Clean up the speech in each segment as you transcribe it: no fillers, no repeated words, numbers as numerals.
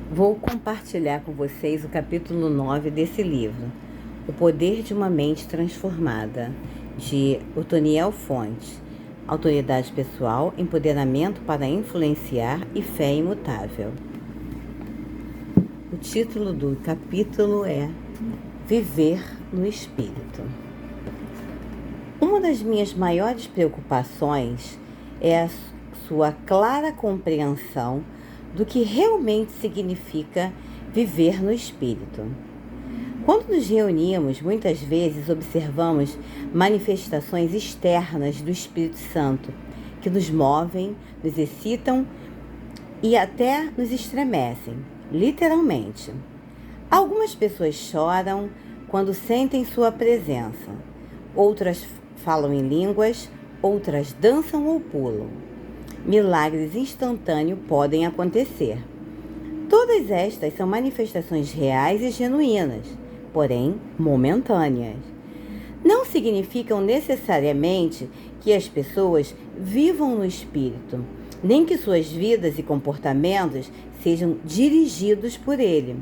Vou compartilhar com vocês o capítulo 9 desse livro, O Poder de uma Mente Transformada, de Otoniel Fontes, Autoridade Pessoal, Empoderamento para Influenciar e Fé Imutável. O título do capítulo é Viver no Espírito. Uma das minhas maiores preocupações é a sua clara compreensão do que realmente significa viver no Espírito. Quando nos reunimos, muitas vezes observamos manifestações externas do Espírito Santo que nos movem, nos excitam e até nos estremecem, literalmente. Algumas pessoas choram quando sentem sua presença, outras falam em línguas, outras dançam ou pulam. Milagres instantâneos podem acontecer. Todas estas são manifestações reais e genuínas, porém momentâneas. Não significam necessariamente que as pessoas vivam no Espírito, nem que suas vidas e comportamentos sejam dirigidos por ele.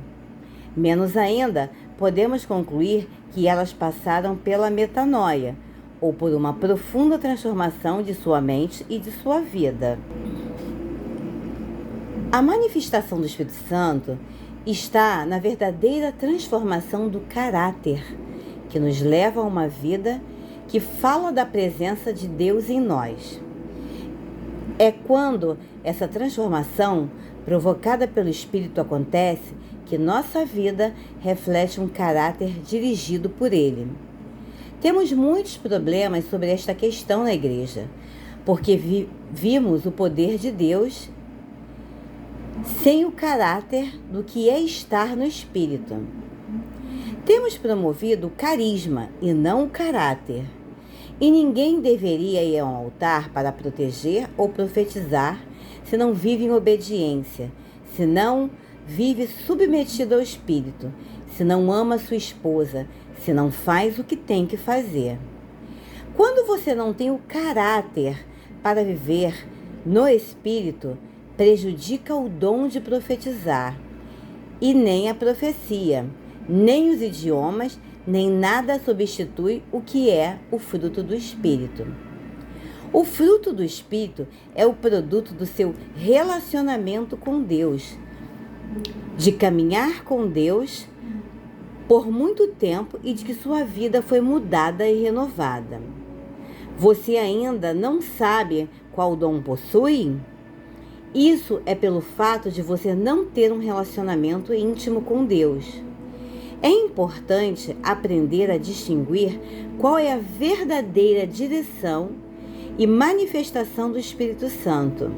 Menos ainda, podemos concluir que elas passaram pela metanoia, ou por uma profunda transformação de sua mente e de sua vida. A manifestação do Espírito Santo está na verdadeira transformação do caráter, que nos leva a uma vida que fala da presença de Deus em nós. É quando essa transformação, provocada pelo Espírito, acontece que nossa vida reflete um caráter dirigido por Ele. Temos muitos problemas sobre esta questão na igreja, porque vimos o poder de Deus sem o caráter do que é estar no Espírito. Temos promovido o carisma e não o caráter. E ninguém deveria ir ao altar para proteger ou profetizar se não vive em obediência, se não vive submetido ao Espírito, se não ama sua esposa, se não faz o que tem que fazer. Quando você não tem o caráter para viver no Espírito, prejudica o dom de profetizar, e nem a profecia, nem os idiomas, nem nada substitui o que é o fruto do Espírito. O fruto do Espírito é o produto do seu relacionamento com Deus, de caminhar com Deus por muito tempo e de que sua vida foi mudada e renovada. Você ainda não sabe qual dom possui? Isso é pelo fato de você não ter um relacionamento íntimo com Deus. É importante aprender a distinguir qual é a verdadeira direção e manifestação do Espírito Santo.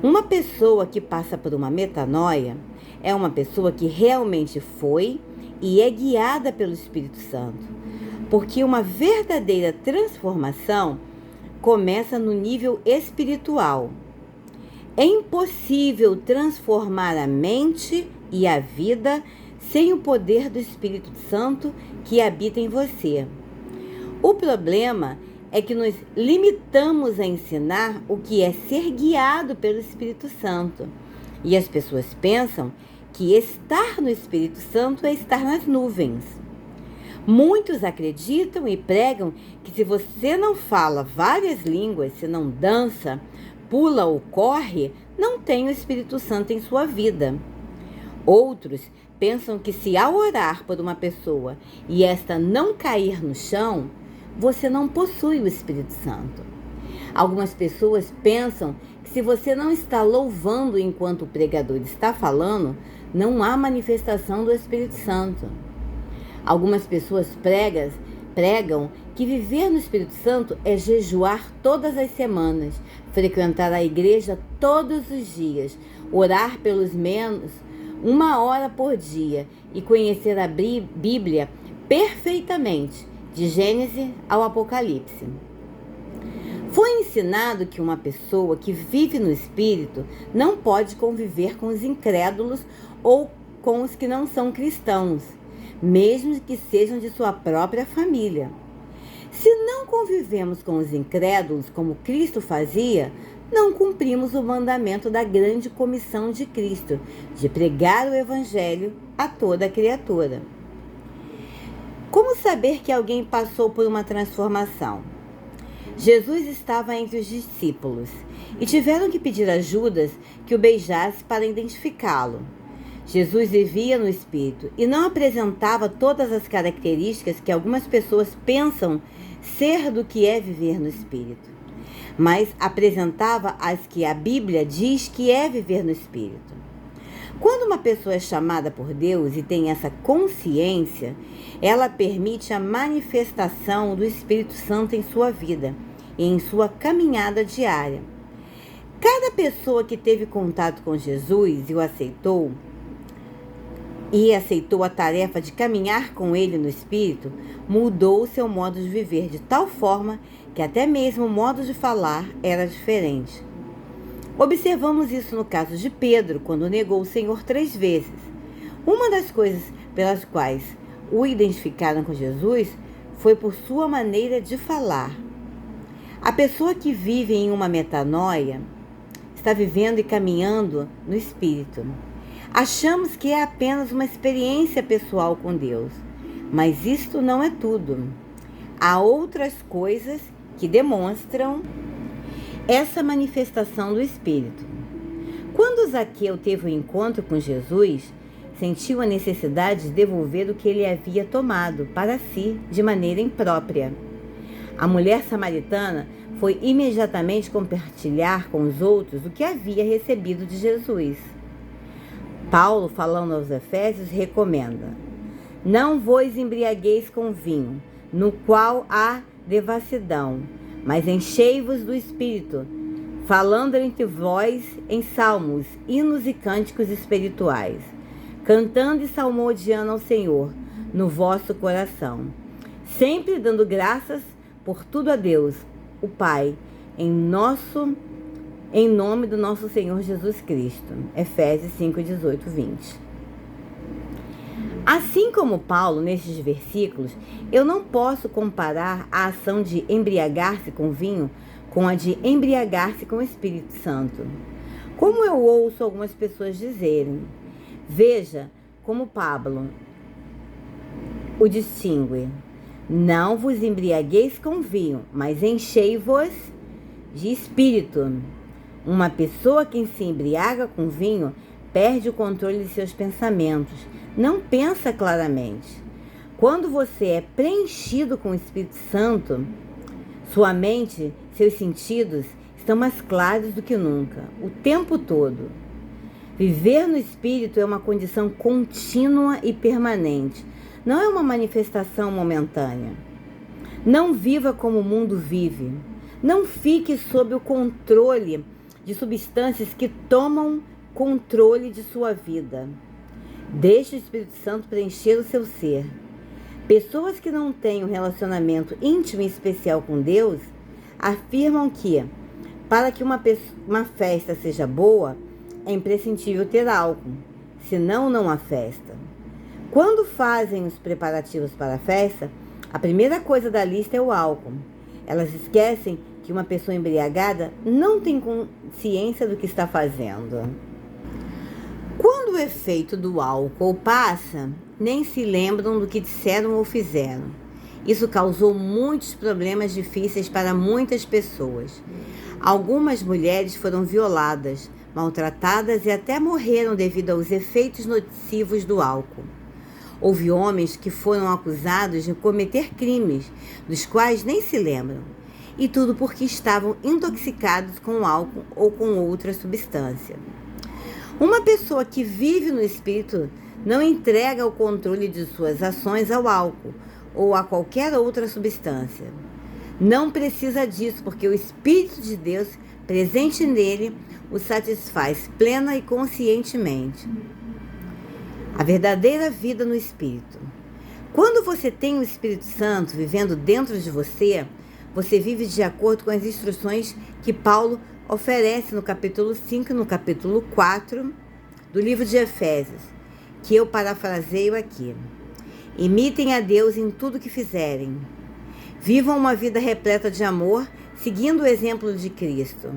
Uma pessoa que passa por uma metanoia é uma pessoa que realmente foi e é guiada pelo Espírito Santo, porque uma verdadeira transformação começa no nível espiritual. É impossível transformar a mente e a vida sem o poder do Espírito Santo que habita em você. O problema é que nos limitamos a ensinar o que é ser guiado pelo Espírito Santo, e as pessoas pensam que estar no Espírito Santo é estar nas nuvens. Muitos acreditam e pregam que se você não fala várias línguas, se não dança, pula ou corre, não tem o Espírito Santo em sua vida. Outros pensam que se ao orar por uma pessoa e esta não cair no chão, você não possui o Espírito Santo. Algumas pessoas pensam que se você não está louvando enquanto o pregador está falando, não há manifestação do Espírito Santo. Algumas pessoas pregam que viver no Espírito Santo é jejuar todas as semanas, frequentar a igreja todos os dias, orar pelos menos 1 hora por dia e conhecer a Bíblia perfeitamente, de Gênesis ao Apocalipse. Foi ensinado que uma pessoa que vive no Espírito não pode conviver com os incrédulos ou com os que não são cristãos, mesmo que sejam de sua própria família. Se não convivemos com os incrédulos como Cristo fazia, não cumprimos o mandamento da grande comissão de Cristo, de pregar o Evangelho a toda criatura. Como saber que alguém passou por uma transformação? Jesus estava entre os discípulos e tiveram que pedir a Judas que o beijasse para identificá-lo. Jesus vivia no Espírito e não apresentava todas as características que algumas pessoas pensam ser do que é viver no Espírito, mas apresentava as que a Bíblia diz que é viver no Espírito. Quando uma pessoa é chamada por Deus e tem essa consciência, ela permite a manifestação do Espírito Santo em sua vida e em sua caminhada diária. Cada pessoa que teve contato com Jesus e o aceitou a tarefa de caminhar com ele no Espírito, mudou o seu modo de viver de tal forma que até mesmo o modo de falar era diferente. Observamos isso no caso de Pedro, quando negou o Senhor 3 vezes. Uma das coisas pelas quais o identificaram com Jesus foi por sua maneira de falar. A pessoa que vive em uma metanoia está vivendo e caminhando no Espírito. Achamos que é apenas uma experiência pessoal com Deus, mas isto não é tudo. Há outras coisas que demonstram essa manifestação do Espírito. Quando Zaqueu teve um encontro com Jesus, sentiu a necessidade de devolver o que ele havia tomado para si de maneira imprópria. A mulher samaritana foi imediatamente compartilhar com os outros o que havia recebido de Jesus. Paulo, falando aos Efésios, recomenda: não vos embriagueis com vinho, no qual há devassidão, mas enchei-vos do Espírito, falando entre vós em salmos, hinos e cânticos espirituais, cantando e salmodiando ao Senhor no vosso coração, sempre dando graças por tudo a Deus, o Pai, em nome do nosso Senhor Jesus Cristo. Efésios 5, 18, 20. Assim como Paulo, nestes versículos, eu não posso comparar a ação de embriagar-se com vinho com a de embriagar-se com o Espírito Santo. Como eu ouço algumas pessoas dizerem, veja como Pablo o distingue: não vos embriagueis com vinho, mas enchei-vos de espírito. Uma pessoa que se embriaga com vinho perde o controle de seus pensamentos, não pensa claramente. Quando você é preenchido com o Espírito Santo, sua mente, seus sentidos estão mais claros do que nunca, o tempo todo. Viver no Espírito é uma condição contínua e permanente, não é uma manifestação momentânea. Não viva como o mundo vive. Não fique sob o controle de substâncias que tomam controle de sua vida. Deixe o Espírito Santo preencher o seu ser. Pessoas que não têm um relacionamento íntimo e especial com Deus afirmam que, para que uma festa seja boa, é imprescindível ter álcool, senão não há festa. Quando fazem os preparativos para a festa, a primeira coisa da lista é o álcool. Elas esquecem que uma pessoa embriagada não tem consciência do que está fazendo. Quando o efeito do álcool passa, nem se lembram do que disseram ou fizeram. Isso causou muitos problemas difíceis para muitas pessoas. Algumas mulheres foram violadas, maltratadas e até morreram devido aos efeitos nocivos do álcool. Houve homens que foram acusados de cometer crimes, dos quais nem se lembram, e tudo porque estavam intoxicados com álcool ou com outra substância. Uma pessoa que vive no Espírito não entrega o controle de suas ações ao álcool ou a qualquer outra substância. Não precisa disso, porque o Espírito de Deus, presente nele, o satisfaz plena e conscientemente. A verdadeira vida no Espírito. Quando você tem o Espírito Santo vivendo dentro de você, você vive de acordo com as instruções que Paulo oferece no capítulo 5 e no capítulo 4 do livro de Efésios, que eu parafraseio aqui. Imitem a Deus em tudo que fizerem. Vivam uma vida repleta de amor, seguindo o exemplo de Cristo.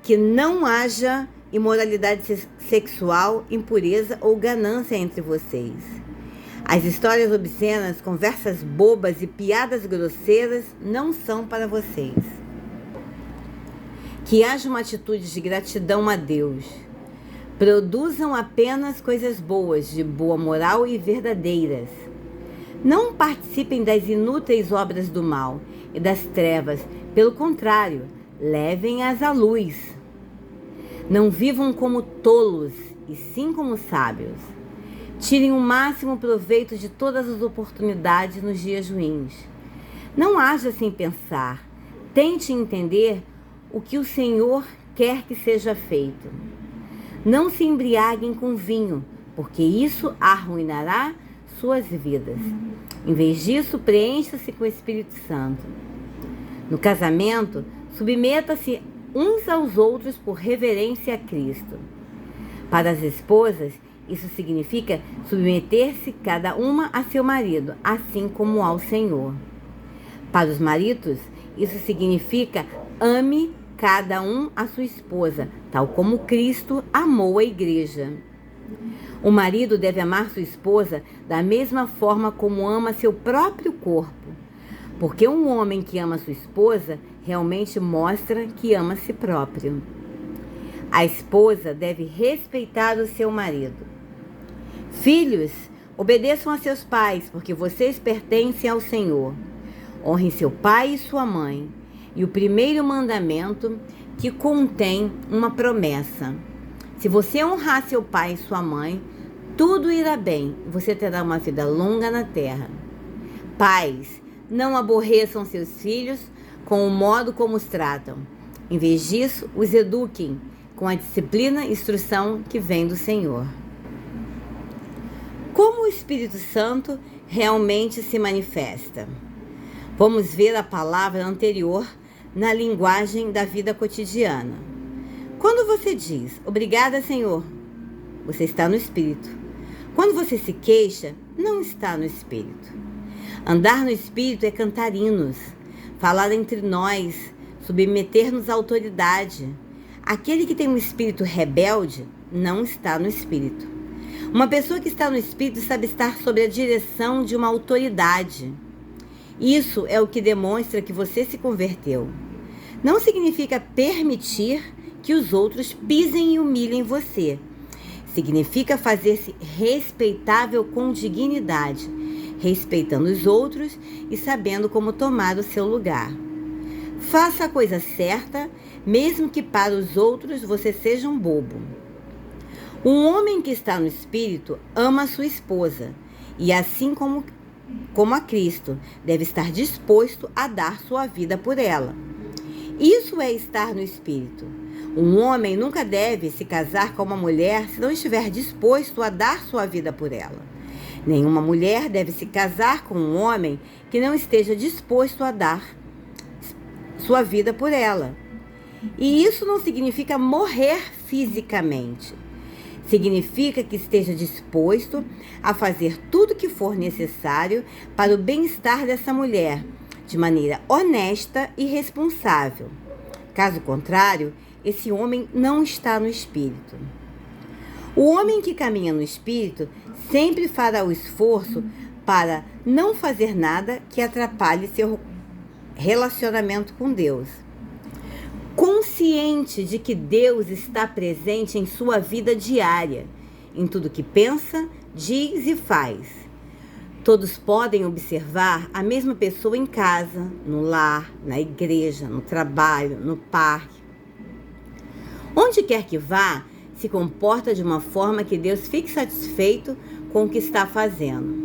que não haja imoralidade sexual, impureza ou ganância entre vocês. As histórias obscenas, conversas bobas e piadas grosseiras não são para vocês. Que haja uma atitude de gratidão a Deus. Produzam apenas coisas boas, de boa moral e verdadeiras. Não participem das inúteis obras do mal e das trevas. Pelo contrário, levem-as à luz. Não vivam como tolos, e sim como sábios. Tirem o máximo proveito de todas as oportunidades nos dias ruins. Não haja sem pensar. Tente entender o que o Senhor quer que seja feito. Não se embriaguem com vinho, porque isso arruinará suas vidas. Em vez disso, preencha-se com o Espírito Santo. No casamento, submeta-se uns aos outros por reverência a Cristo. Para as esposas, isso significa submeter-se cada uma a seu marido, assim como ao Senhor. Para os maridos, isso significa ame cada um a sua esposa, tal como Cristo amou a igreja. O marido deve amar sua esposa da mesma forma como ama seu próprio corpo, porque um homem que ama sua esposa realmente mostra que ama a si próprio. A esposa deve respeitar o seu marido. Filhos, obedeçam a seus pais, porque vocês pertencem ao Senhor. Honrem seu pai e sua mãe. E o primeiro mandamento, que contém uma promessa. Se você honrar seu pai e sua mãe, tudo irá bem. Você terá uma vida longa na terra. Pais, não aborreçam seus filhos com o modo como os tratam. Em vez disso, os eduquem com a disciplina e instrução que vem do Senhor. Como o Espírito Santo realmente se manifesta? Vamos ver a palavra anterior na linguagem da vida cotidiana. Quando você diz, obrigada, Senhor, você está no Espírito. Quando você se queixa, não está no Espírito. Andar no Espírito é cantar hinos, falar entre nós, submeter-nos à autoridade. Aquele que tem um espírito rebelde não está no Espírito. Uma pessoa que está no Espírito sabe estar sob a direção de uma autoridade. Isso é o que demonstra que você se converteu. Não significa permitir que os outros pisem e humilhem você. Significa fazer-se respeitável com dignidade, respeitando os outros e sabendo como tomar o seu lugar. Faça a coisa certa, mesmo que para os outros você seja um bobo. Um homem que está no Espírito ama a sua esposa e, assim como a Cristo, deve estar disposto a dar sua vida por ela. Isso é estar no Espírito. Um homem nunca deve se casar com uma mulher se não estiver disposto a dar sua vida por ela. Nenhuma mulher deve se casar com um homem que não esteja disposto a dar sua vida por ela. E isso não significa morrer fisicamente. Significa que esteja disposto a fazer tudo o que for necessário para o bem-estar dessa mulher, de maneira honesta e responsável. Caso contrário, esse homem não está no Espírito. O homem que caminha no Espírito sempre fará o esforço para não fazer nada que atrapalhe seu relacionamento com Deus. Consciente de que Deus está presente em sua vida diária, em tudo que pensa, diz e faz. Todos podem observar a mesma pessoa em casa, no lar, na igreja, no trabalho, no parque. Onde quer que vá, se comporta de uma forma que Deus fique satisfeito com o que está fazendo.